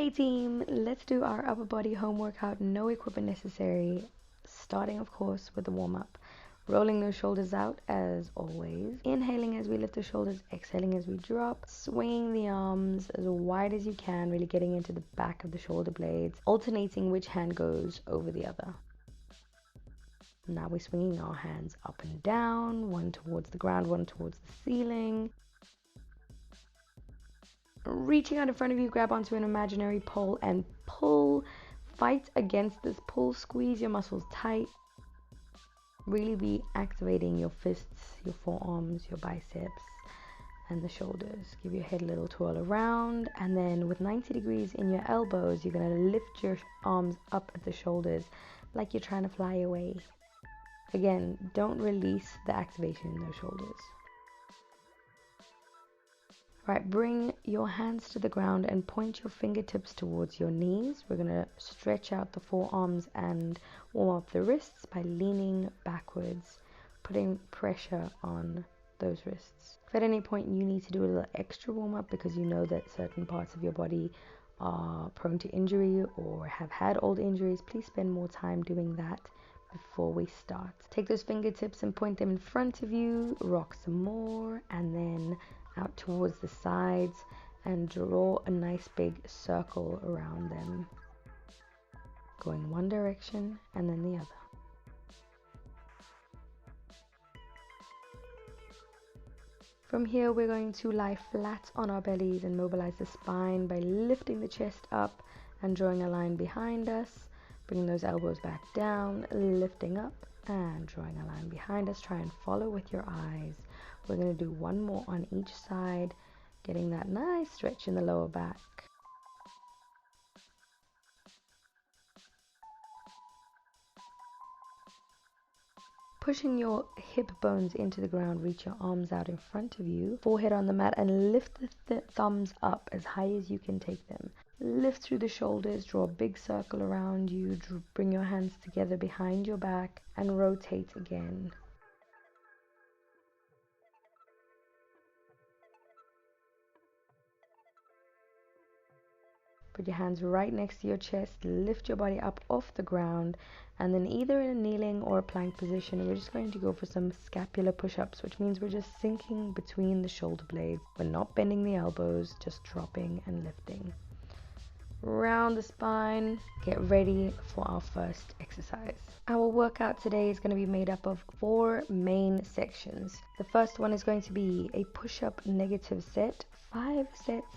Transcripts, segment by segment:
Hey team, let's do our upper body home workout, no equipment necessary. Starting of course with the warm-up. Rolling those shoulders out as always. Inhaling as we lift the shoulders, exhaling as we drop. Swinging the arms as wide as you can, really getting into the back of the shoulder blades. Alternating which hand goes over the other. Now we're swinging our hands up and down, one towards the ground, one towards the ceiling. Reaching out in front of you, grab onto an imaginary pole and pull. Fight against this pull, squeeze your muscles tight. Really be activating your fists, your forearms, your biceps, and the shoulders. Give your head a little twirl around, and then with 90 degrees in your elbows, you're going to lift your arms up at the shoulders like you're trying to fly away. Again, don't release the activation in those shoulders. Right, bring your hands to the ground and point your fingertips towards your knees. We're going to stretch out the forearms and warm up the wrists by leaning backwards, putting pressure on those wrists. If at any point you need to do a little extra warm up because you know that certain parts of your body are prone to injury or have had old injuries, please spend more time doing that before we start. Take those fingertips and point them in front of you, rock some more, and then out towards the sides and draw a nice big circle around them, going one direction and then the other. From here we're going to lie flat on our bellies and mobilize the spine by lifting the chest up and drawing a line behind us, bringing those elbows back down, lifting up and drawing a line behind us. Try and follow with your eyes. We're going to do one more on each side, getting that nice stretch in the lower back. Pushing your hip bones into the ground, reach your arms out in front of you, forehead on the mat, and lift the thumbs up as high as you can take them. Lift through the shoulders, draw a big circle around you, bring your hands together behind your back, and rotate again. Put your hands right next to your chest, lift your body up off the ground, and then either in a kneeling or a plank position, we're just going to go for some scapular push-ups, which means we're just sinking between the shoulder blades. We're not bending the elbows, just dropping and lifting. Round the spine, get ready for our first exercise. Our workout today is going to be made up of 4 main sections. The first one is going to be a push-up negative set, 5 sets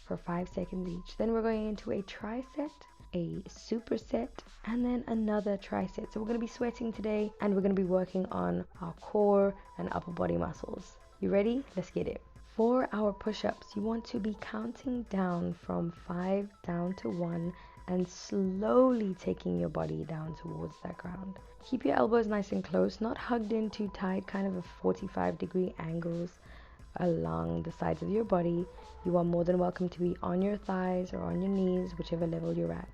for 5 seconds each. Then we're going into a tricep, a superset, and then another tricep. So we're going to be sweating today and we're going to be working on our core and upper body muscles. You ready? Let's get it. For our push-ups, you want to be counting down from 5 down to 1 and slowly taking your body down towards that ground. Keep your elbows nice and close, not hugged in too tight, kind of a 45-degree angles along the sides of your body. You are more than welcome to be on your thighs or on your knees, whichever level you're at.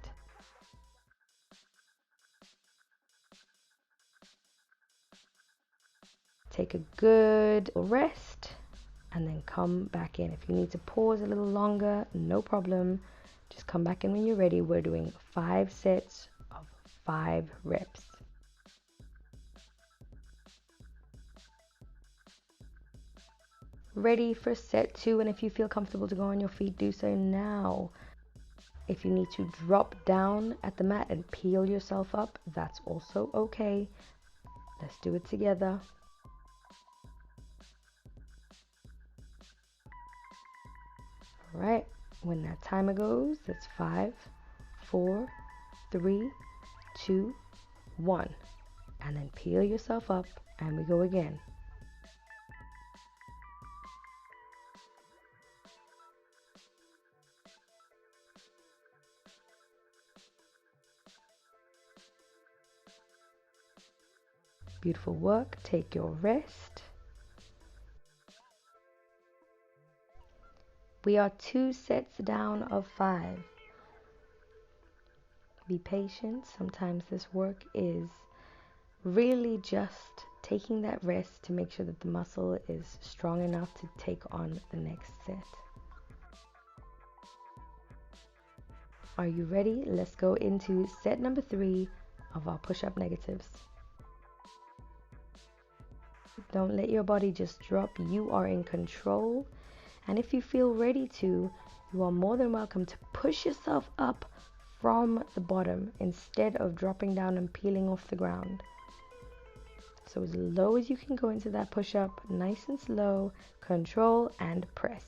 Take a good rest and then come back in. If you need to pause a little longer, no problem. Just come back in when you're ready. We're doing 5 sets of 5 reps. Ready for set 2, and if you feel comfortable to go on your feet, do so now. If you need to drop down at the mat and peel yourself up, that's also okay. Let's do it together. All right, when that timer goes, that's 5, 4, 3, 2, 1. And then peel yourself up and we go again. Beautiful work. Take your rest. We are 2 sets down of 5. Be patient. Sometimes this work is really just taking that rest to make sure that the muscle is strong enough to take on the next set. Are you ready? Let's go into set number 3 of our push-up negatives. Don't let your body just drop. You are in control. And if you feel ready to, you are more than welcome to push yourself up from the bottom instead of dropping down and peeling off the ground. So as low as you can go into that push-up, nice and slow, control and press.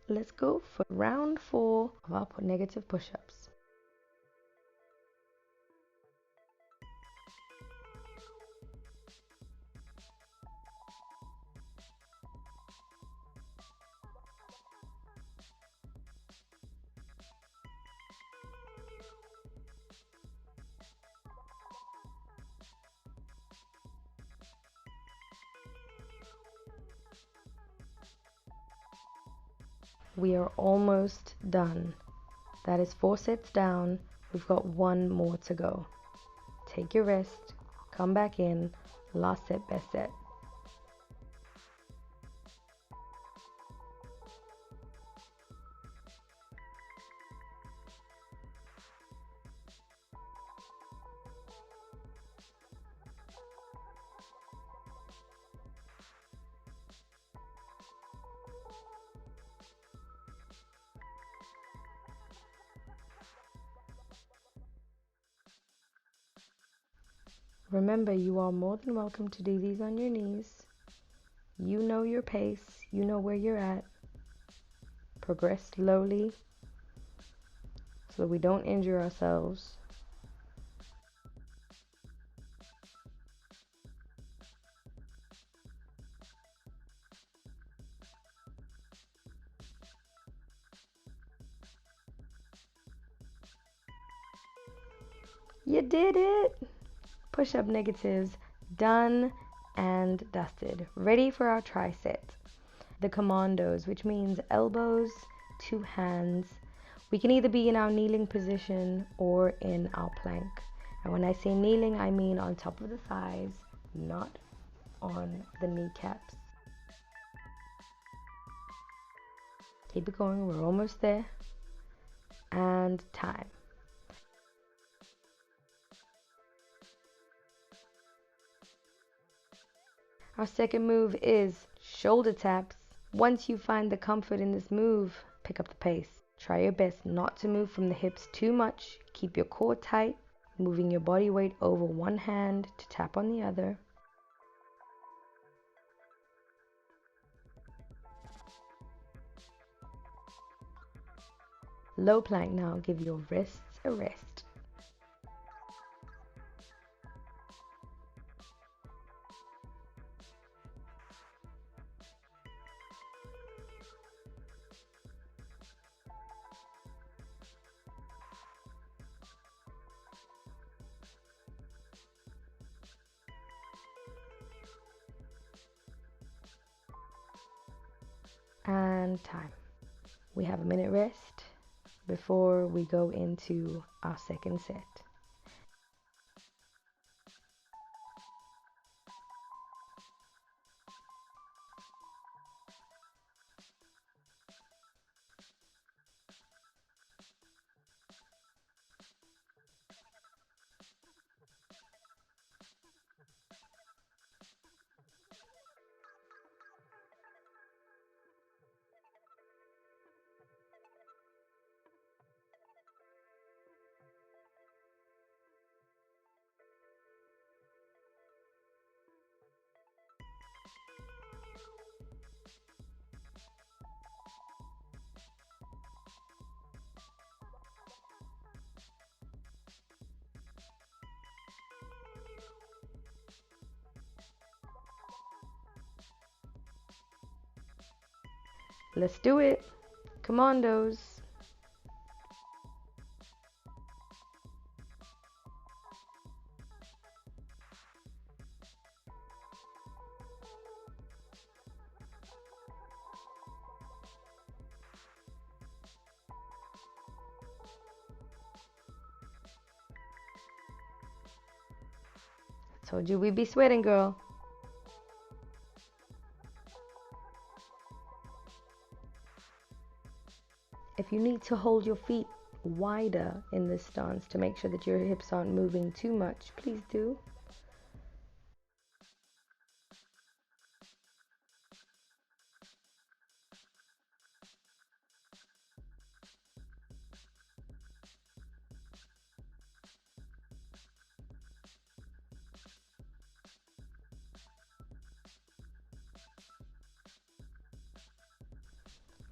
Let's go for round 4 of our negative push-ups. We are almost done. That is 4 sets down. We've got 1 more to go. Take your rest, come back in, last set, best set. Remember, you are more than welcome to do these on your knees. You know your pace, you know where you're at. Progress slowly so that we don't injure ourselves. You did it! Push-up negatives done and dusted. Ready for our tri-set. The commandos, which means elbows to hands. We can either be in our kneeling position or in our plank. And when I say kneeling, I mean on top of the thighs, not on the kneecaps. Keep it going, we're almost there. And time. Our second move is shoulder taps. Once you find the comfort in this move, pick up the pace. Try your best not to move from the hips too much. Keep your core tight, moving your body weight over one hand to tap on the other. Low plank now, give your wrists a rest. And time. We have a minute rest before we go into our second set. Let's do it. commandos. Told you we'd be sweating, girl. If you need to hold your feet wider in this stance to make sure that your hips aren't moving too much, please do.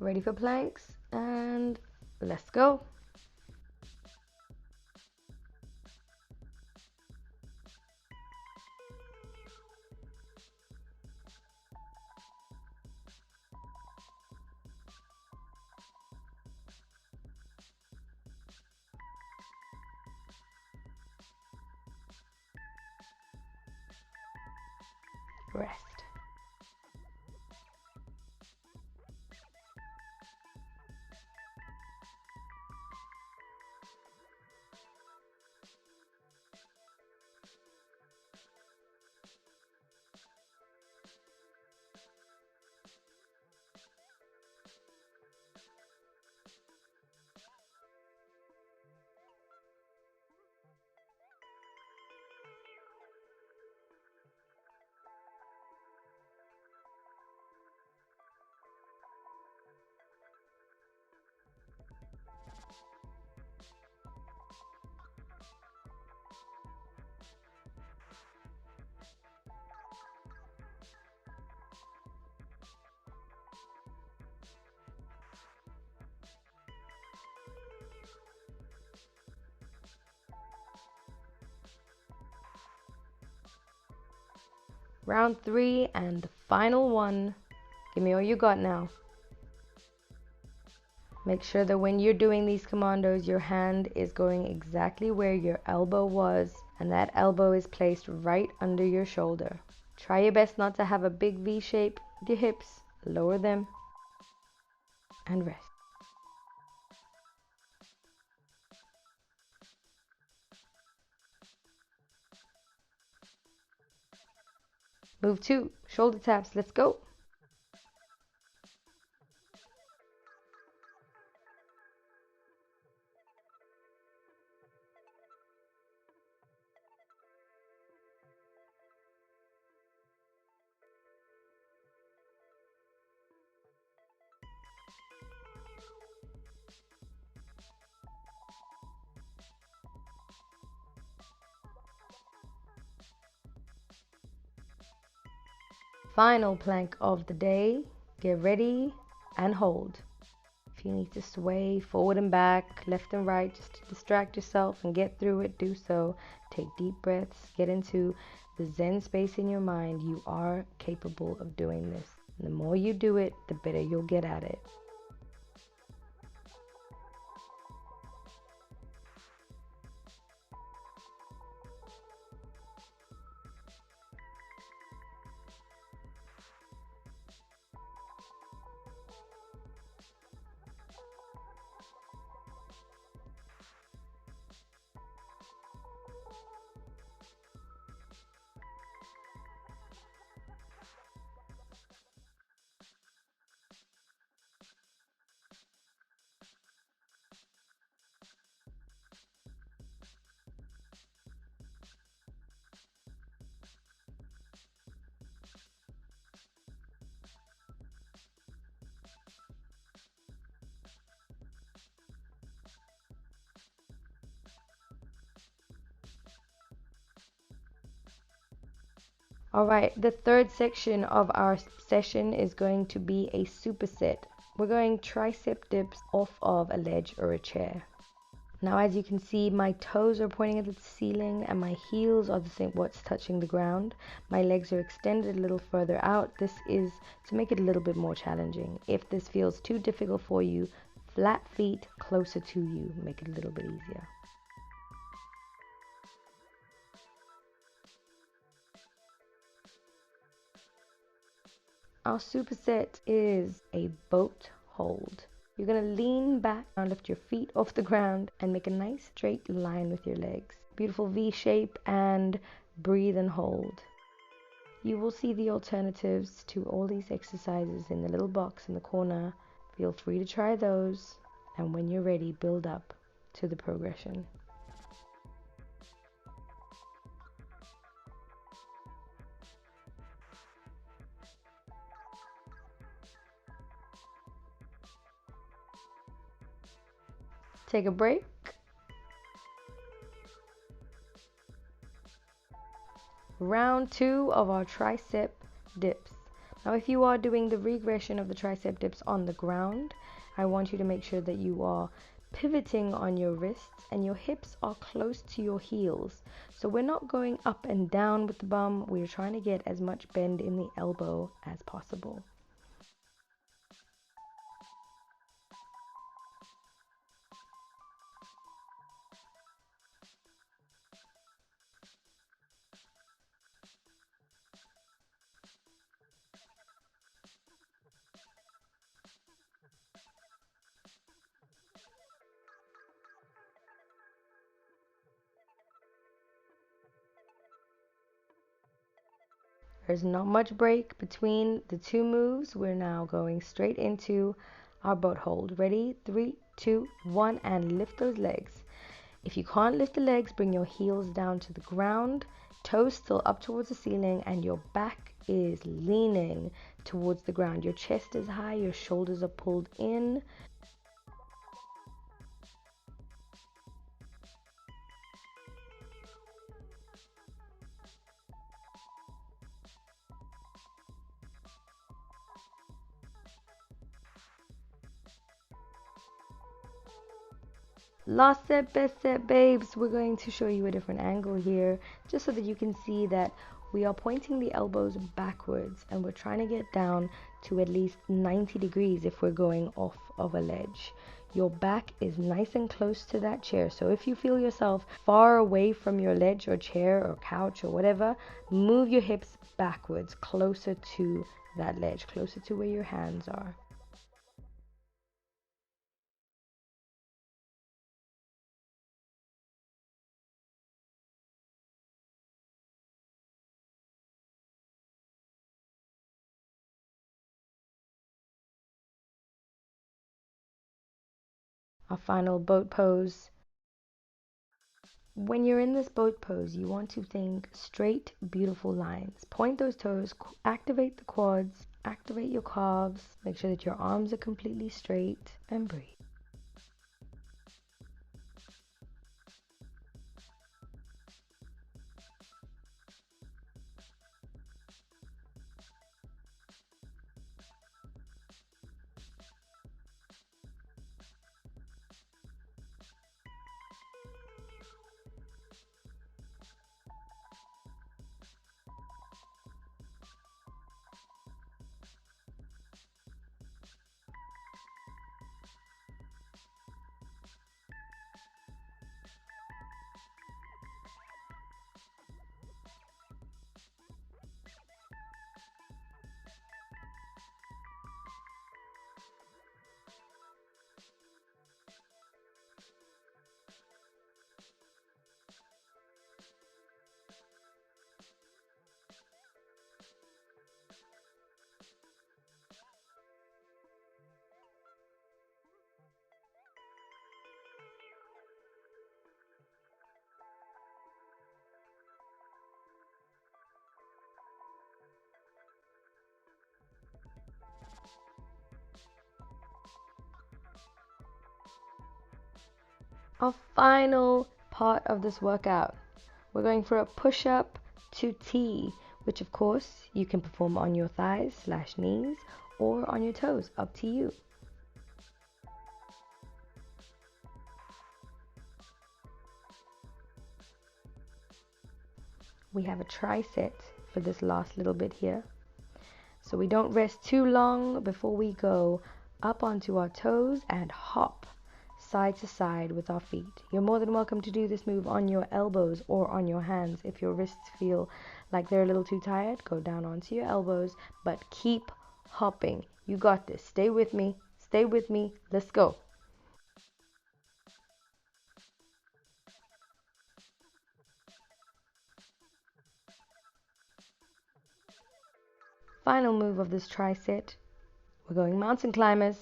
Ready for planks, and let's go. Rest. Round 3 and the final one. Give me all you got now. Make sure that when you're doing these commandos, your hand is going exactly where your elbow was, and that elbow is placed right under your shoulder. Try your best not to have a big V shape with your hips. Lower them and rest. Move 2, shoulder taps. Let's go. Final plank of the day. Get ready and hold. If you need to sway forward and back, left and right, just to distract yourself and get through it, do so. Take deep breaths. Get into the Zen space in your mind. You are capable of doing this. And the more you do it, the better you'll get at it. Alright, the third section of our session is going to be a superset. We're going tricep dips off of a ledge or a chair. Now as you can see, my toes are pointing at the ceiling and my heels are the same what's touching the ground. My legs are extended a little further out. This is to make it a little bit more challenging. If this feels too difficult for you, flat feet closer to you. Make it a little bit easier. Our superset is a boat hold. You're going to lean back and lift your feet off the ground and make a nice straight line with your legs. Beautiful V shape, and breathe and hold. You will see the alternatives to all these exercises in the little box in the corner. Feel free to try those, and when you're ready, build up to the progression. Take a break. Round 2 of our tricep dips. Now, if you are doing the regression of the tricep dips on the ground, I want you to make sure that you are pivoting on your wrists and your hips are close to your heels. So we're not going up and down with the bum. We're trying to get as much bend in the elbow as possible. There's not much break between the two moves. We're now going straight into our boat hold. Ready? 3, 2, 1, and lift those legs. If you can't lift the legs, bring your heels down to the ground, toes still up towards the ceiling, and your back is leaning towards the ground. Your chest is high, your shoulders are pulled in. Last set, best set, babes. We're going to show you a different angle here, just so that you can see that we are pointing the elbows backwards and we're trying to get down to at least 90 degrees if we're going off of a ledge. Your back is nice and close to that chair. So if you feel yourself far away from your ledge or chair or couch or whatever, move your hips backwards, closer to that ledge, closer to where your hands are. Our final boat pose. When you're in this boat pose, you want to think straight, beautiful lines. Point those toes, activate the quads, activate your calves, make sure that your arms are completely straight, and breathe. Our final part of this workout, we're going for a push-up to T, which of course you can perform on your thighs/knees or on your toes, up to you. We have a tricep for this last little bit here, so we don't rest too long before we go up onto our toes and hop side to side with our feet. You're more than welcome to do this move on your elbows or on your hands. If your wrists feel like they're a little too tired, go down onto your elbows, but keep hopping. You got this. Stay with me. Stay with me. Let's go. Final move of this tri-sit. We're going mountain climbers.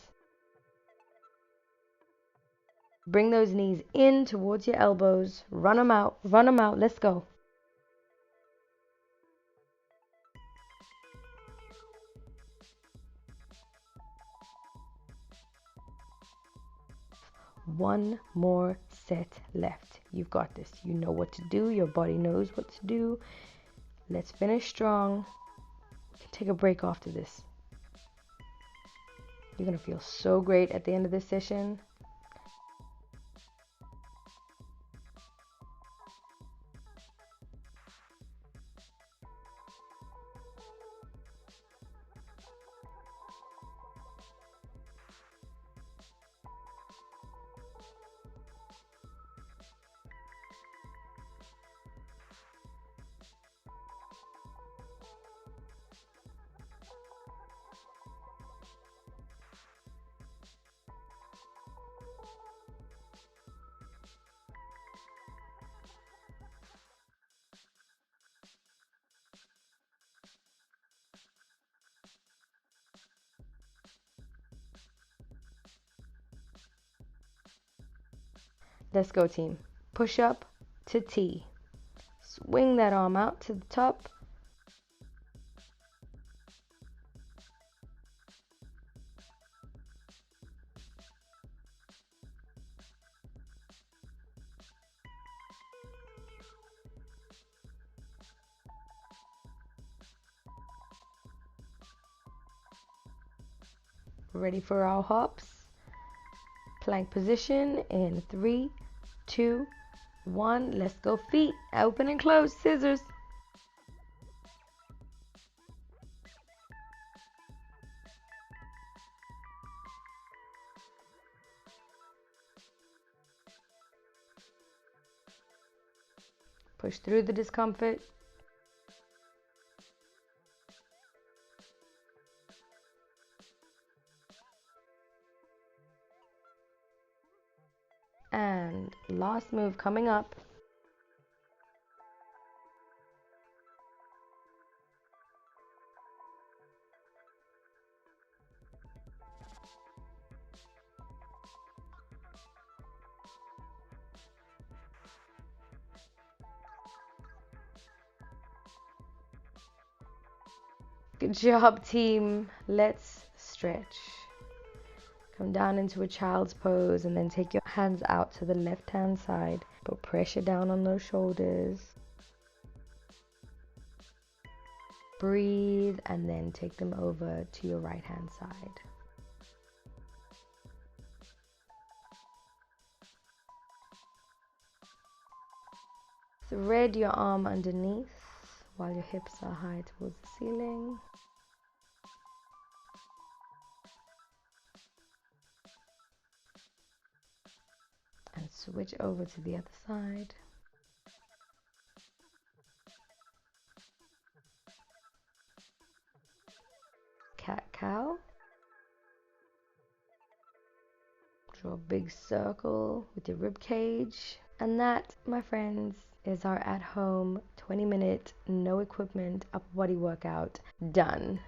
Bring those knees in towards your elbows. Run them out. Run them out. Let's go. One more set left. You've got this. You know what to do. Your body knows what to do. Let's finish strong. You can take a break after this. You're going to feel so great at the end of this session. Let's go, team. Push up to T. Swing that arm out to the top. Ready for our hops. Plank position in 3, 2, 1. Let's go, feet. Open and close. Scissors. Push through the discomfort. And last move coming up. Good job, team. Let's stretch. Come down into a child's pose and then take your hands out to the left hand side. Put pressure down on those shoulders. Breathe and then take them over to your right hand side. Thread your arm underneath while your hips are high towards the ceiling. And switch over to the other side. Cat-cow. Draw a big circle with your rib cage. And that, my friends, is our at-home 20-minute, no equipment upper body workout done.